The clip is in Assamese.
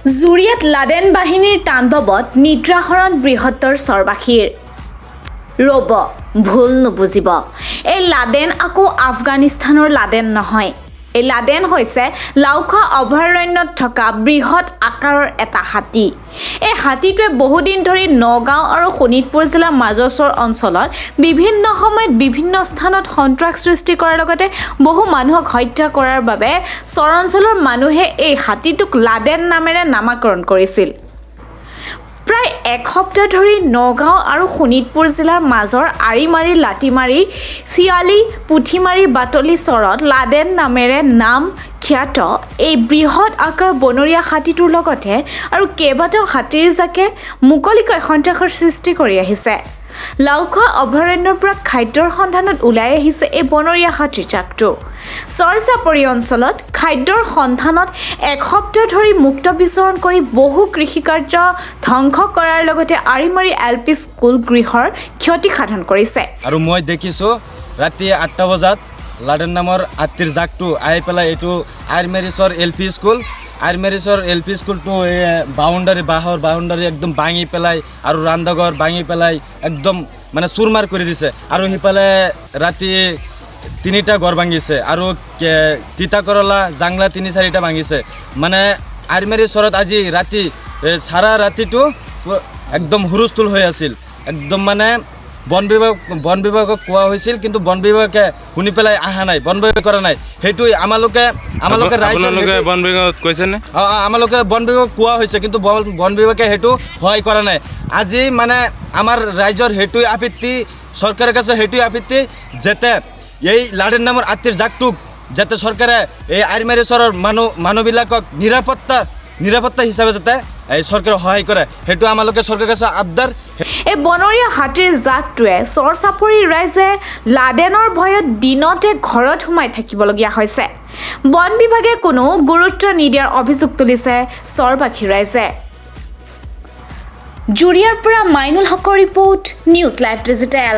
জুৰিয়াত লাডেন বাহিনীৰ তাণ্ডৱত নিদ্ৰাহৰণ বৃহত্তৰ চৰবাসীৰ ৰ'ব ভুল নুবুজিব এই লাডেন আকৌ আফগানিস্তানৰ লাডেন নহয় এই লাডেন হৈছে লাওখোৱা অভয়াৰণ্যত থকা বৃহৎ আকাৰৰ এটা হাতী এই হাতীটোৱে বহুদিন ধৰি নগাঁও আৰু শোণিতপুৰ জিলাৰ মাজচৰ অঞ্চলত বিভিন্ন সময়ত বিভিন্ন স্থানত সন্ত্ৰাস সৃষ্টি কৰাৰ লগতে বহু মানুহক হত্যা কৰাৰ বাবে চৰ অঞ্চলৰ মানুহে এই হাতীটোক লাডেন নামেৰে নামাকৰণ কৰিছিল প্ৰায় এক সপ্তাহ ধৰি নগাঁও আৰু শোণিতপুৰ জিলাৰ মাজৰ আৰিমাৰী লাটিমাৰী চিয়ালি পুঠিমাৰী বাটলি চৰত লাডেন নামেৰে নাম খ্যাত এই বৃহৎ আকাৰ বনৰীয়া হাতীটোৰ লগতে আৰু কেইবাটাও হাতীৰ জাকে মুকলিকৈ সন্ত্ৰাসৰ সৃষ্টি কৰি আহিছে লাওখোৱা অভয়াৰণ্যৰ পৰা খাদ্যৰ সন্ধানত ওলাই আহিছে এই বনৰীয়া হাতীৰ জাকটো চৰচাপৰি অঞ্চলত খাদ্যৰ সন্ধানত এক সপ্তাহ ধৰি মুক্ত বিচৰণ কৰি বহু কৃষিকাৰ্য ধ্বংস কৰাৰ লগতে আৰিমাৰী LP স্কুল গৃহৰ ক্ষতি সাধন কৰিছে আৰু মই দেখিছোঁ ৰাতি 8টা বজাত লাডেন নামৰ হাতীৰ জাকটো আহি পেলাই এইটো আৰিমাৰীৰ LP স্কুল আৰিমাৰীৰ LP স্কুলটো এই বাহৰ বাউণ্ডাৰী একদম ভাঙি পেলাই আৰু ৰান্ধাঘৰ ভাঙি পেলাই একদম মানে চুৰমাৰ কৰি দিছে আৰু সিফালে ৰাতি 3টা ঘৰ ভাঙিছে আৰু তিতা কৰলা জাংলা 3-4টা ভাঙিছে মানে আৰিমাৰী চৰত আজি ৰাতি সাৰা ৰাতিটো একদম হুলস্থুল হৈ আছিল একদম মানে বন বিভাগক কোৱা হৈছিল কিন্তু বন বিভাগে শুনি পেলাই অহা নাই বন বিভাগ কৰা নাই সেইটো আমালোকে বন বিভাগত কৈছে নে আমালোকে বন বিভাগক কোৱা হৈছে কিন্তু বন বিভাগে সেইটো সহায় কৰা নাই আজি মানে আমাৰ ৰাইজৰ সেইটোৱে আপত্তি চৰকাৰৰ কাছে সেইটোৱে আপত্তি যাতে এই লাডেন নামৰ হাতীৰ জাকটোক যাতে চৰকাৰে এই আৰিমাৰী চৰৰ মানুহবিলাকক নিৰাপত্তা হিচাপে যাতে এই চৰকাৰে সহায় কৰে সেইটো আমালোকে চৰকাৰৰ কাছে আবদাৰ এই বনৰীয়া হাতীৰ জাকটোৱে চৰচাপৰি ৰাইজে লাডেনৰ ভয়ত দিনতে ঘৰত সোমাই থাকিবলগীয়া হৈছে বন বিভাগে কোনো গুৰুত্ব নিদিয়াৰ অভিযোগ তুলিছে চৰবাসী ৰাইজে জুৰিয়াৰ পৰা মাইনুল হকৰ ৰিপৰ্ট নিউজ লাইভ ডিজিটেল